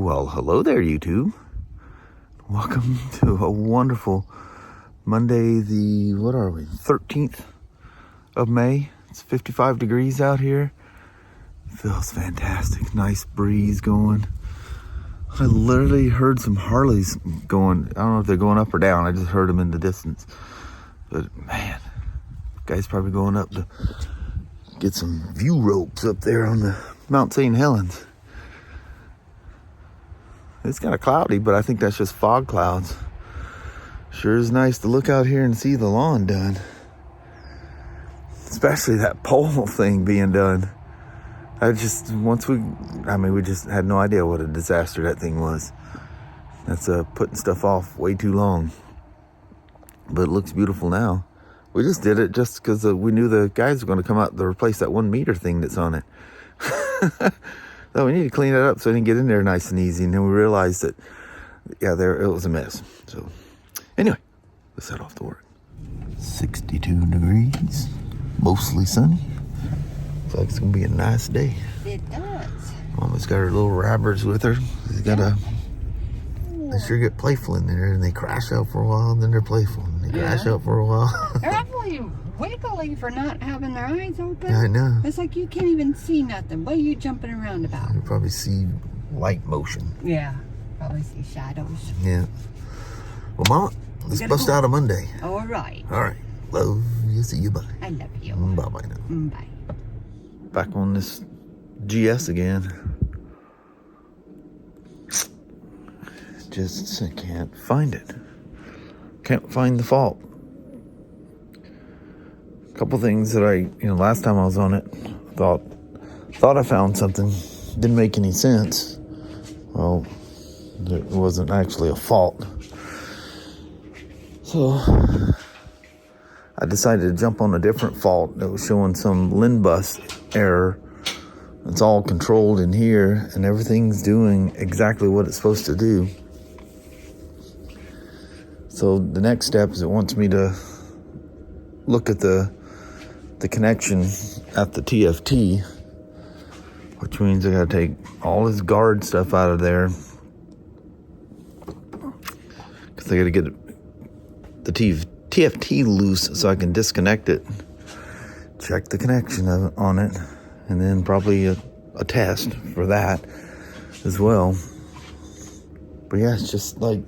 Well, hello there, YouTube. Welcome to a wonderful Monday, the, 13th of May. It's 55 degrees out here. Feels fantastic. Nice breeze going. I literally heard some Harleys going. I don't know if they're going up or down. I just heard them in the distance. But man, guy's probably going up to get some view ropes up there on the Mount St. Helens. It's kind of cloudy, but I think that's just fog clouds. Sure is nice to look out here and see the lawn done. Especially that pole thing being done. We just had no idea what a disaster that thing was. That's putting stuff off way too long. But it looks beautiful now. We just did it just because we knew the guys were going to come out to replace that 1 meter thing that's on it. So we need to clean it up so it can get in there nice and easy. And then we realized that, it was a mess. So anyway, let's head off to work. 62 degrees, mostly sunny. Looks like it's going to be a nice day. It does. Mama's got her little rabbits with her. They sure get playful in there, and they crash out for a while, and then they're playful. And they crash out for a while. They're actually wiggly for not having their eyes open. I know. It's like you can't even see nothing. What are you jumping around about? You probably see light motion. Yeah, probably see shadows. Yeah. Well, Mama, let's bust out a Monday. All right. All right. Love you. See you. Bye. I love you. Bye-bye now. Bye. Back on this GS again. Just I can't find it. Can't find the fault. A couple things that last time I was on it, thought I found something. Didn't make any sense. Well, it wasn't actually a fault. So I decided to jump on a different fault that was showing some LIN bus error. It's all controlled in here, and everything's doing exactly what it's supposed to do. So the next step is it wants me to look at the connection at the TFT, which means I gotta take all this guard stuff out of there, because I gotta get the TFT loose so I can disconnect it, check the connection on it, and then probably a test for that as well. But yeah, it's just like,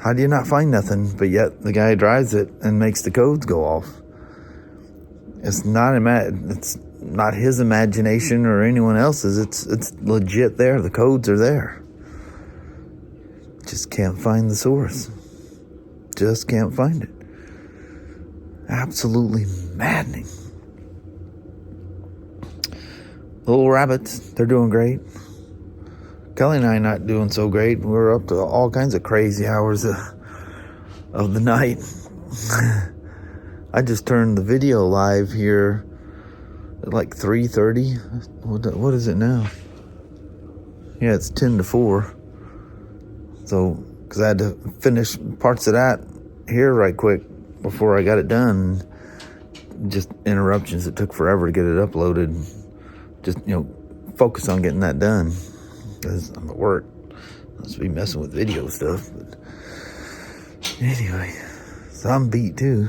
how do you not find nothing, but yet the guy drives it and makes the codes go off? It's not his imagination or anyone else's. It's legit there. The codes are there. Just can't find the source. Just can't find it. Absolutely maddening. Little rabbits, they're doing great. Kelly and I not doing so great. We're up to all kinds of crazy hours of the night. I just turned the video live here at like 3:30. What is it now? Yeah, it's 10 to 4. So, because I had to finish parts of that here right quick before I got it done. Just interruptions. It took forever to get it uploaded. Just, focus on getting that done. Because I'm at work. I must be messing with video stuff. But anyway, so I'm beat too.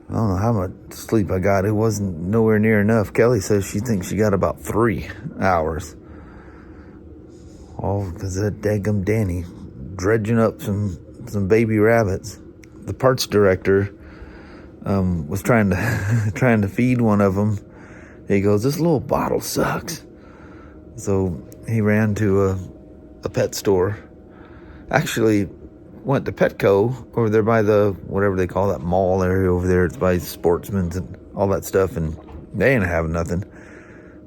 I don't know how much sleep I got. It wasn't nowhere near enough. Kelly says she thinks she got about 3 hours. All because of that daggum Danny dredging up some baby rabbits. The parts director was trying to feed one of them. He goes, "This little bottle sucks." So he ran to a pet store. Actually went to Petco over there by the, whatever they call that mall area over there. It's by Sportsman's and all that stuff, and they ain't having nothing.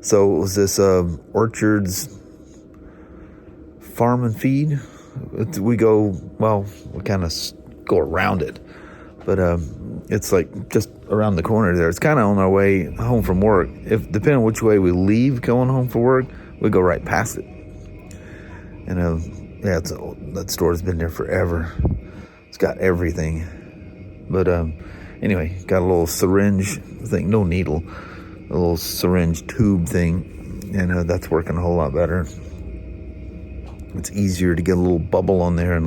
So it was this Orchard's Farm and Feed. We kind of go around it. But it's like just around the corner there. It's kind of on our way home from work. Depending on which way we leave going home from work, we go right past it. And that store's been there forever. It's got everything. But anyway, got a little syringe thing, no needle, a little syringe tube thing. and that's working a whole lot better. It's easier to get a little bubble on there, and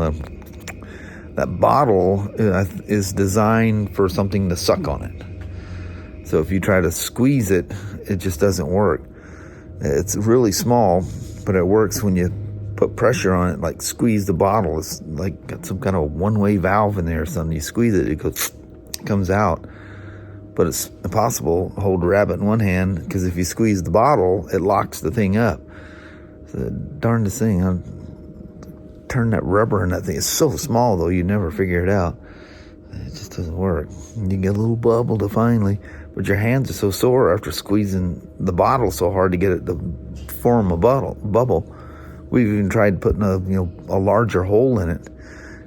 that bottle is designed for something to suck on it. So if you try to squeeze it, it just doesn't work. It's really small, but it works when you put pressure on it, like squeeze the bottle. It's like got some kind of one-way valve in there or something. You squeeze it, it comes out. But it's impossible to hold a rabbit in one hand, because if you squeeze the bottle, it locks the thing up. It's the darndest thing. I turn that rubber in that thing. It's so small, though, you never figure it out. It just doesn't work. You get a little bubble to finally, but your hands are so sore after squeezing the bottle so hard to get it to form a bubble. We've even tried putting a larger hole in it.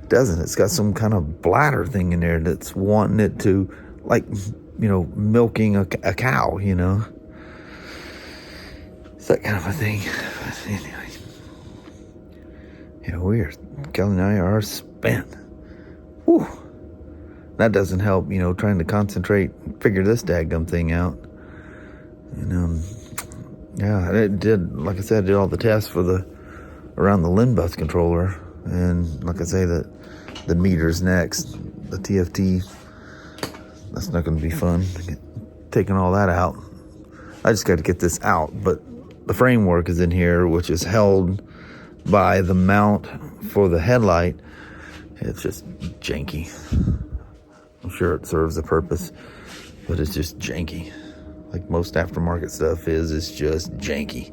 It doesn't. It's got some kind of bladder thing in there that's wanting it to, like, milking a cow, It's that kind of a thing. But anyway. Yeah, Kelly and I are spent. Whew. That doesn't help, trying to concentrate, figure this daggum thing out. And, yeah, it did, like I said, I did all the tests around the LIN bus controller. And like I say, the meters next, the TFT, that's not going to be fun, taking all that out. I just got to get this out, but the framework is in here, which is held by the mount for the headlight. It's just janky. I'm sure it serves a purpose, but it's just janky. Like most aftermarket stuff it's just janky.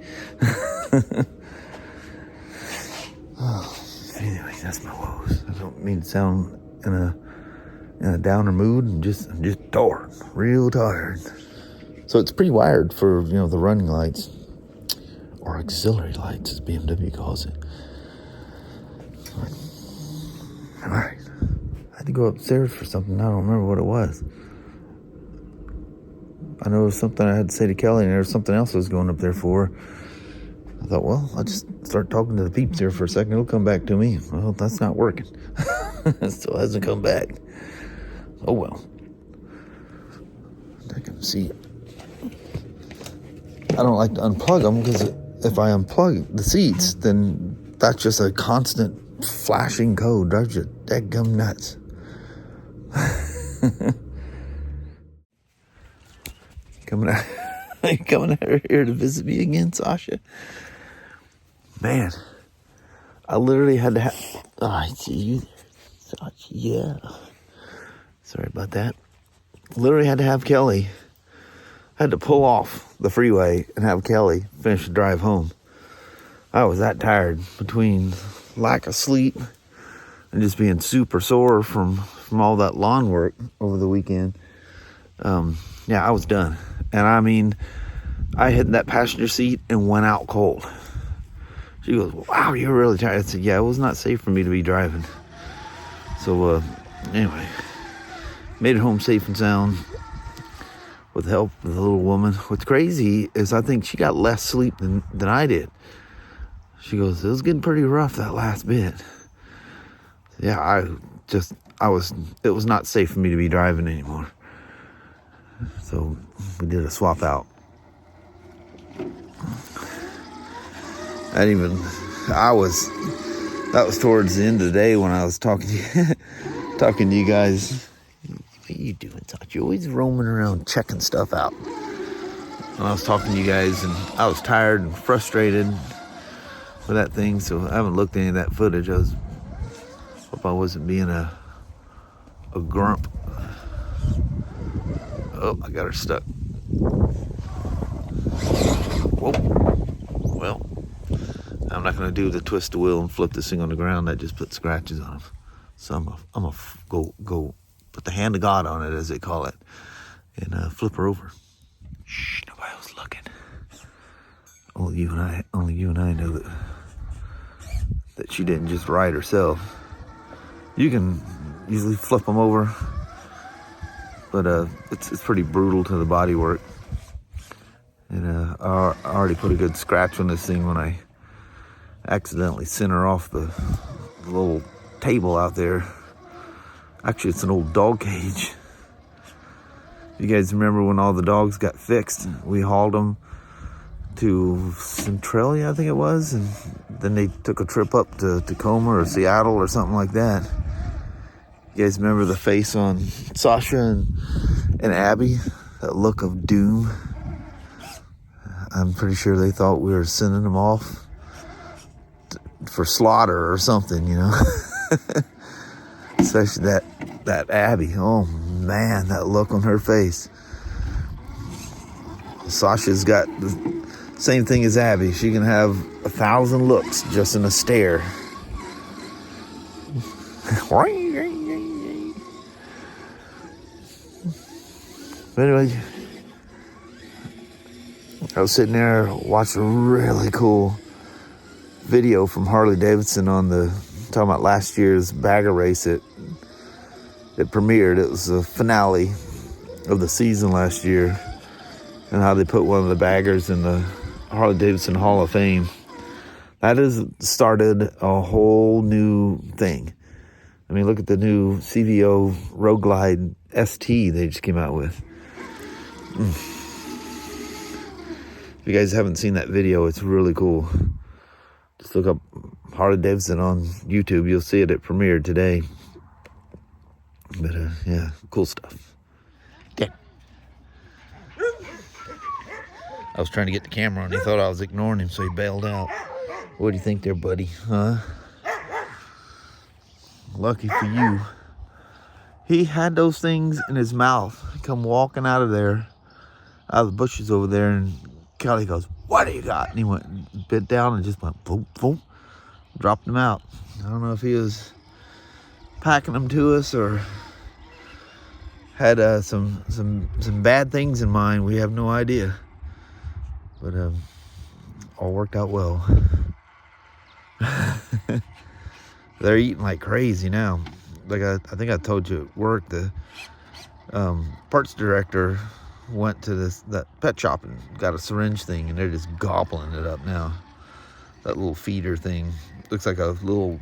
Anyway, that's my woes. I don't mean to sound in a downer mood. I'm just tired, real tired. So it's pre-wired for the running lights, or auxiliary lights as BMW calls it. All right, I had to go upstairs for something. I don't remember what it was. I know it was something I had to say to Kelly, and there was something else I was going up there for. I thought, well, I'll just start talking to the peeps here for a second. It'll come back to me. Well, that's not working. It still hasn't come back. Oh, well. I can see. I don't like to unplug them, because if I unplug the seats, then that's just a constant flashing code. Drives you dadgum nuts. Coming out here to visit me again, Sasha? Man, I literally had to have... Oh, I see you there, Sasha. Yeah. Sorry about that. Literally had to have Kelly. Had to pull off the freeway and have Kelly finish the drive home. I was that tired, between lack of sleep and just being super sore from all that lawn work over the weekend. Yeah, I was done. And I mean, I hit that passenger seat and went out cold. She goes, wow, you're really tired. I said, yeah, it was not safe for me to be driving. So, anyway, made it home safe and sound with the help of the little woman. What's crazy is I think she got less sleep than I did. She goes, it was getting pretty rough that last bit. Yeah, it was not safe for me to be driving anymore. So we did a swap out. That was towards the end of the day when I was talking to you guys. What are you doing, Todd? You're always roaming around checking stuff out. And I was talking to you guys, and I was tired and frustrated with that thing, so I haven't looked at any of that footage. Hope I wasn't being a grump. Oh, I got her stuck. Whoa. Well, I'm not going to do the twist the wheel and flip this thing on the ground. That just puts scratches on them. So I'm going to go put the hand of God on it, as they call it, and flip her over. Shh, nobody was looking. Only you and I know that she didn't just ride herself. You can easily flip them over, but it's pretty brutal to the body work. And I already put a good scratch on this thing when I accidentally sent her off the little table out there. Actually, it's an old dog cage. You guys remember when all the dogs got fixed? We hauled them to Centralia, I think it was, and then they took a trip up to Tacoma or Seattle or something like that. You guys remember the face on Sasha and Abby? That look of doom. I'm pretty sure they thought we were sending them off for slaughter or something, you know. Especially that Abby. Oh man, that look on her face. Sasha's got the same thing as Abby. She can have 1,000 looks just in a stare. But anyway, I was sitting there watching a really cool video from Harley-Davidson on talking about last year's bagger race. It premiered. It was the finale of the season last year, and how they put one of the baggers in the Harley-Davidson Hall of Fame. That has started a whole new thing. I mean, look at the new CVO Road Glide ST they just came out with. If you guys haven't seen that video, it's really cool. Just look up Harley-Davidson on YouTube. You'll see it. It premiered today. But, yeah, cool stuff. Yeah. I was trying to get the camera on. He thought I was ignoring him, so he bailed out. What do you think there, buddy? Huh? Lucky for you. He had those things in his mouth. He come walking out of there, out of the bushes over there, and Kelly goes, "What do you got?" And he went and bit down and just went boom, boom, dropped them out. I don't know if he was packing them to us or had some bad things in mind. We have no idea, but all worked out well. They're eating like crazy now. Like I think I told you at work, the parts director went to that pet shop and got a syringe thing, and they're just gobbling it up now. That little feeder thing looks like a little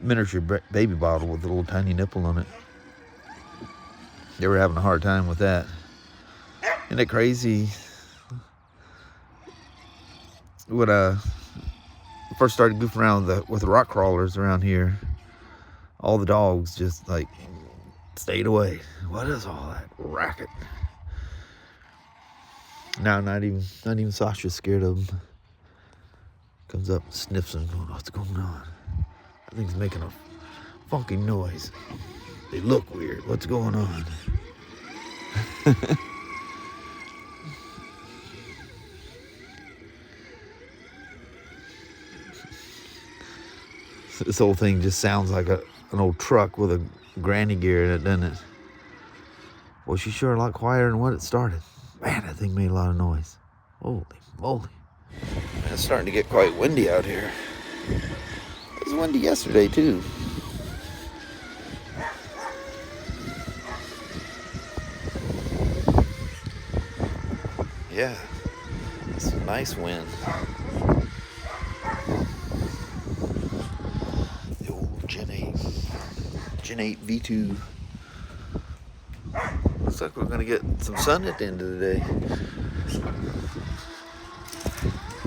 miniature baby bottle with a little tiny nipple on it. They were having a hard time with that. Isn't it crazy? When I first started goofing around with the rock crawlers around here, all the dogs just like stayed away. What is all that racket? Now not even Sasha's scared of him. Comes up, sniffs him, going, "What's going on?" I think he's making a funky noise. They look weird. What's going on? This whole thing just sounds like an old truck with a granny gear in it, doesn't it? Well, she's sure a lot quieter than what it started. Man, that thing made a lot of noise. Holy moly. Man, it's starting to get quite windy out here. It was windy yesterday, too. Yeah, it's a nice wind. The old Gen 8 V2. Looks like we're gonna get some sun at the end of the day.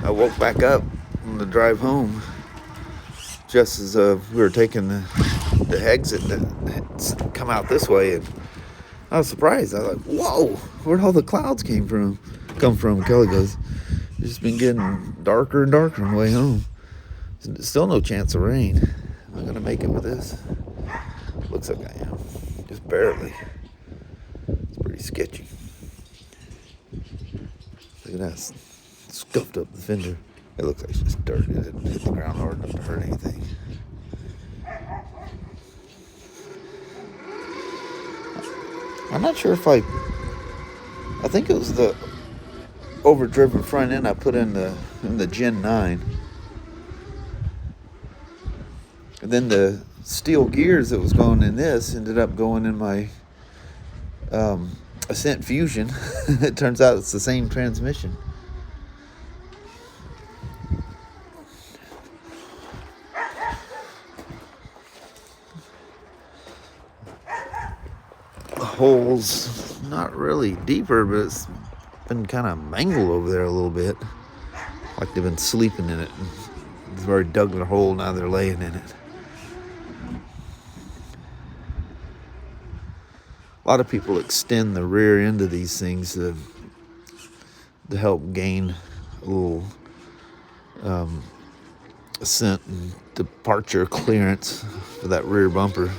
I woke back up on the drive home just as we were taking the exit to come out this way, and I was surprised. I was like, "Whoa, where'd all the clouds come from?" Kelly goes, "It's just been getting darker and darker on the way home. Still no chance of rain. Am I gonna make it with this?" Looks like I am, just barely. It's pretty sketchy. Look at that, scuffed up the fender. It looks like it's just dirt. It didn't hit the ground hard enough to hurt anything. I'm not sure if I think it was the overdriven front end I put in the Gen 9. And then the steel gears that was going in this ended up going in my Ascent Fusion. It turns out it's the same transmission. The hole's not really deeper, but it's been kind of mangled over there a little bit. like they've been sleeping in it. They've already dug their hole, now they're laying in it. A lot of people extend the rear end of these things to help gain a little ascent and departure clearance for that rear bumper.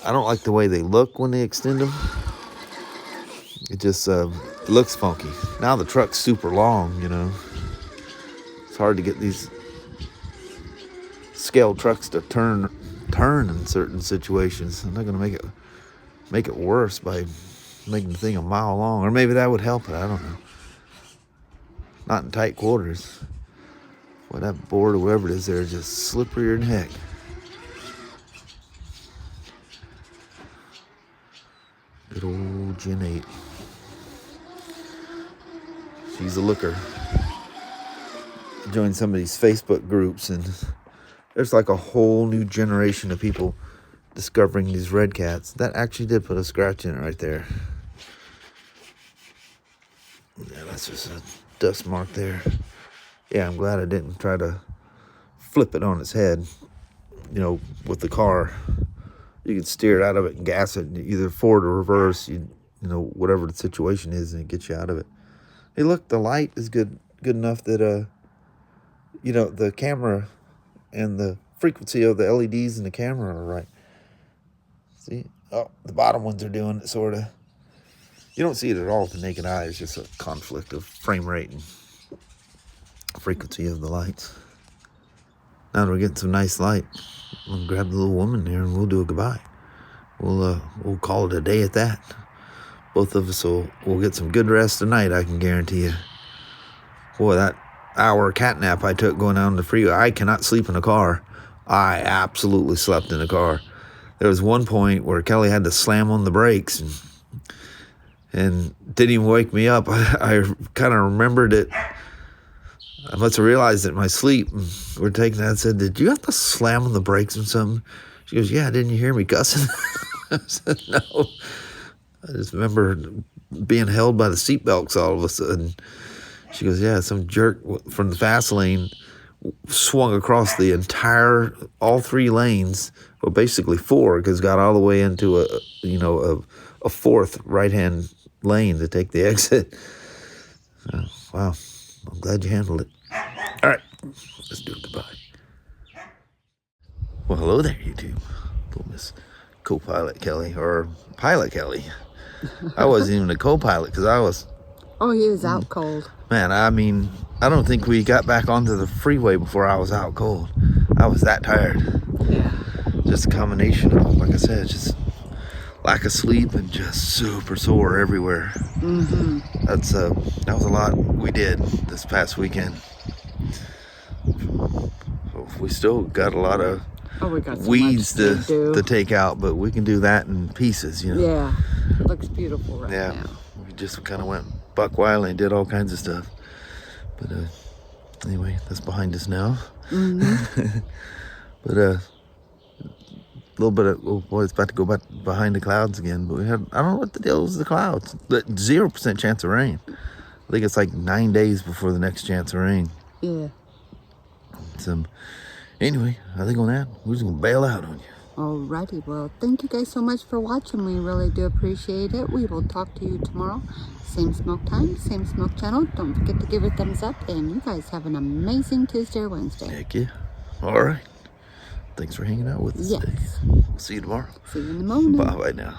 I don't like the way they look when they extend them. It just looks funky. Now the truck's super long, you know. It's hard to get these scale trucks to turn in certain situations. I'm not gonna make it worse by making the thing a mile long, or maybe that would help it. I don't know. Not in tight quarters. Boy, that board or whatever it is there is just slipperier than heck. Good old Gen 8. She's a looker. I joined some of these Facebook groups, and there's like a whole new generation of people discovering these Redcats. That actually did put a scratch in it right there. Yeah, that's just a dust mark there. Yeah, I'm glad I didn't try to flip it on its head, you know, with the car. You can steer it out of it and gas it, either forward or reverse, you know, whatever the situation is, and it gets you out of it. Hey, look, the light is good enough that, you know, the camera and the frequency of the LEDs in the camera are right. See? Oh, the bottom ones are doing it, sort of. You don't see it at all with the naked eye. It's just a conflict of frame rate and frequency of the lights. Now that we're getting some nice light, I'm gonna grab the little woman there and we'll do a goodbye. We'll call it a day at that. Both of us will get some good rest tonight, I can guarantee you. Boy, that hour cat nap I took going down the freeway, I cannot sleep in a car. I absolutely slept in a car. There was one point where Kelly had to slam on the brakes and didn't even wake me up. I kind of remembered it. I must have realized it in my sleep. We're taking that. I said, "Did you have to slam on the brakes or something?" She goes, "Yeah, didn't you hear me cussing?" I said, "No." I just remember being held by the seatbelts all of a sudden. She goes, "Yeah, some jerk from the fast lane swung across the entire, all three lanes, well, basically four, because got all the way into a fourth right-hand lane to take the exit." Oh, wow. I'm glad you handled it. All right, let's do a goodbye. Well, hello there, YouTube. Little Miss Co-Pilot Kelly, or Pilot Kelly. I wasn't even a co-pilot because I was... Oh, he was out cold. Man, I mean, I don't think we got back onto the freeway before I was out cold. I was that tired. Yeah. Just a combination of, like I said, just lack of sleep and just super sore everywhere. Mm-hmm. That was a lot we did this past weekend. So we still got a lot of weeds to take out, but we can do that in pieces, you know. Yeah, it looks beautiful right now. We just kind of went buck wild and did all kinds of stuff. But anyway, that's behind us now. Mm-hmm. But a little bit of, oh boy, it's about to go back behind the clouds again. But I don't know what the deal is with the clouds. 0% chance of rain. I think it's like 9 days before the next chance of rain. Yeah. So, anyway, I think on that, we're just going to bail out on you. Alrighty, well, thank you guys so much for watching. We really do appreciate it. We will talk to you tomorrow. Same smoke time, same smoke channel. Don't forget to give it a thumbs up. And you guys have an amazing Tuesday or Wednesday. Heck yeah. All right. Thanks for hanging out with us today. See you tomorrow. See you in the morning. Bye now.